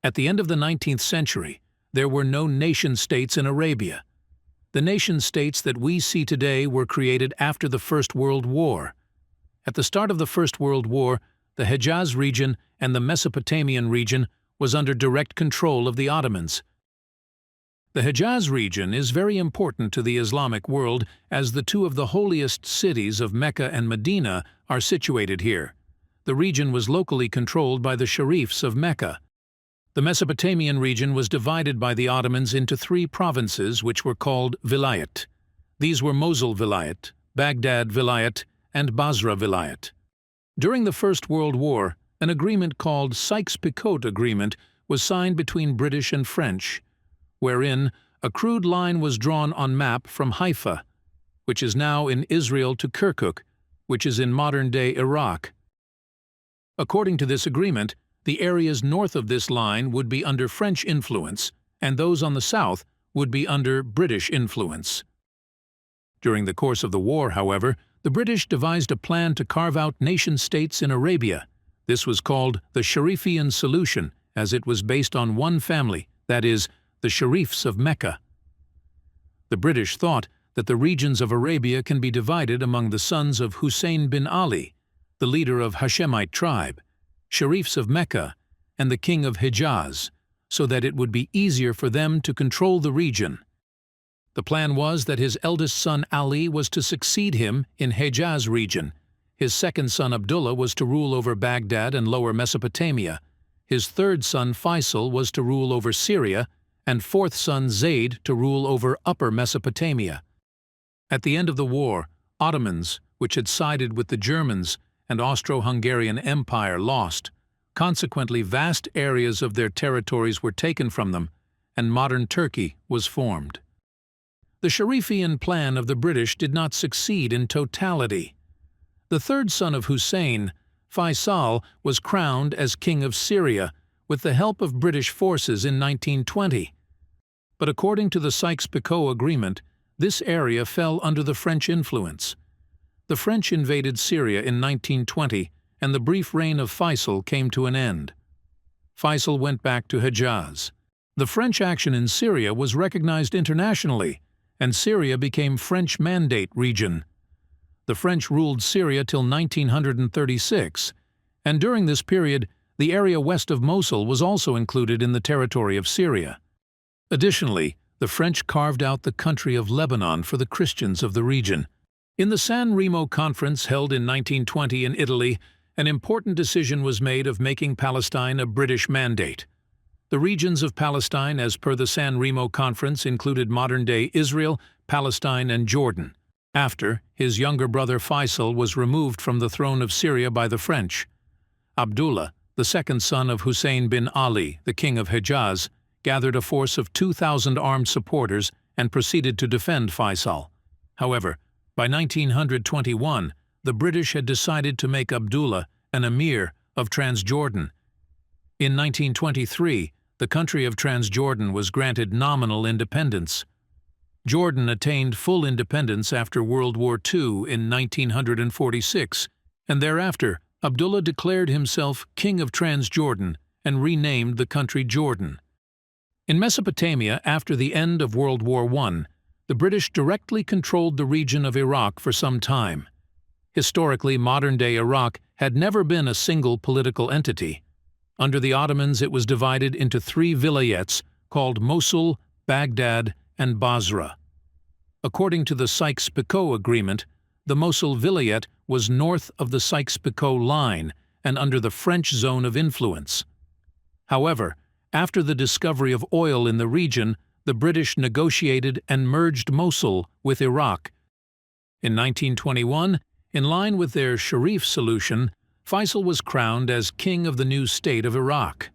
At the end of the 19th century, there were no nation-states in Arabia. The nation-states that we see today were created after the First World War. At the start of the First World War, the Hejaz region and the Mesopotamian region was under direct control of the Ottomans. The Hejaz region is very important to the Islamic world as the two of the holiest cities of Mecca and Medina are situated here. The region was locally controlled by the Sharifs of Mecca. The Mesopotamian region was divided by the Ottomans into three provinces which were called Vilayet. These were Mosul Vilayet, Baghdad Vilayet, and Basra Vilayet. During the First World War, an agreement called Sykes-Picot Agreement was signed between British and French, wherein a crude line was drawn on map from Haifa, which is now in Israel, to Kirkuk, which is in modern-day Iraq. According to this agreement, the areas north of this line would be under French influence, and those on the south would be under British influence. During the course of the war, however, the British devised a plan to carve out nation-states in Arabia. This was called the Sharifian Solution, as it was based on one family, that is, the Sharifs of Mecca. The British thought that the regions of Arabia can be divided among the sons of Hussein bin Ali, the leader of Hashemite tribe, Sharifs of Mecca, and the king of Hejaz, so that it would be easier for them to control the region. The plan was that his eldest son Ali was to succeed him in Hejaz region. His second son Abdullah was to rule over Baghdad and lower Mesopotamia. His third son Faisal was to rule over Syria, and fourth son Zayd to rule over upper Mesopotamia. At the end of the war, Ottomans, which had sided with the Germans and Austro-Hungarian Empire, lost. Consequently, vast areas of their territories were taken from them, and modern Turkey was formed. The Sharifian plan of the British did not succeed in totality. The third son of Hussein, Faisal, was crowned as king of Syria with the help of British forces in 1920. But according to the Sykes-Picot Agreement, this area fell under the French influence. The French invaded Syria in 1920, and the brief reign of Faisal came to an end. Faisal went back to Hejaz. The French action in Syria was recognized internationally, and Syria became French Mandate region. The French ruled Syria till 1936, and during this period, the area west of Mosul was also included in the territory of Syria. Additionally, the French carved out the country of Lebanon for the Christians of the region. In the San Remo Conference held in 1920 in Italy, an important decision was made of making Palestine a British mandate. The regions of Palestine, as per the San Remo Conference, included modern-day Israel, Palestine, and Jordan, after his younger brother Faisal was removed from the throne of Syria by the French. Abdullah, the second son of Hussein bin Ali, the king of Hejaz, gathered a force of 2,000 armed supporters and proceeded to defend Faisal. However, by 1921, the British had decided to make Abdullah an emir of Transjordan. In 1923, the country of Transjordan was granted nominal independence. Jordan attained full independence after World War II in 1946, and thereafter Abdullah declared himself King of Transjordan and renamed the country Jordan. In Mesopotamia, after the end of World War I, the British directly controlled the region of Iraq for some time. Historically, modern-day Iraq had never been a single political entity. Under the Ottomans, it was divided into three vilayets called Mosul, Baghdad, and Basra. According to the Sykes-Picot Agreement, the Mosul Vilayet was north of the Sykes-Picot Line and under the French zone of influence. However, after the discovery of oil in the region, the British negotiated and merged Mosul with Iraq. In 1921, in line with their Sharif solution, Faisal was crowned as king of the new state of Iraq.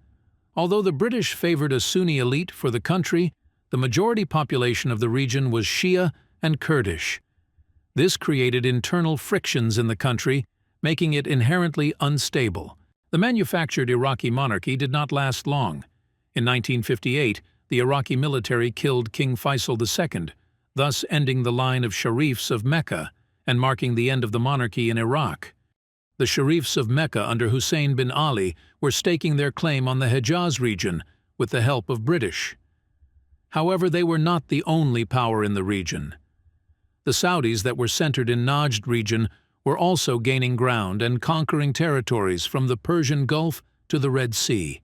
Although the British favored a Sunni elite for the country, the majority population of the region was Shia and Kurdish. This created internal frictions in the country, making it inherently unstable. The manufactured Iraqi monarchy did not last long. In 1958, the Iraqi military killed King Faisal II, thus ending the line of Sharifs of Mecca and marking the end of the monarchy in Iraq. The Sharifs of Mecca under Hussein bin Ali were staking their claim on the Hejaz region, with the help of British. However, they were not the only power in the region. The Saudis that were centered in Najd region were also gaining ground and conquering territories from the Persian Gulf to the Red Sea.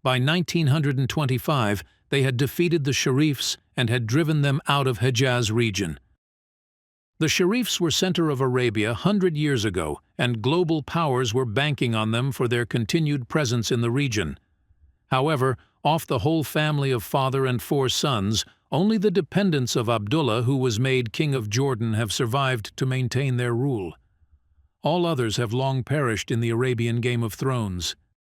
By 1925, they had defeated the Sharifs and had driven them out of Hejaz region. The Sharifs were center of Arabia 100 years ago, and global powers were banking on them for their continued presence in the region. However, off the whole family of father and 4 sons, only the dependents of Abdullah, who was made king of Jordan, have survived to maintain their rule. All others have long perished in the Arabian Game of Thrones.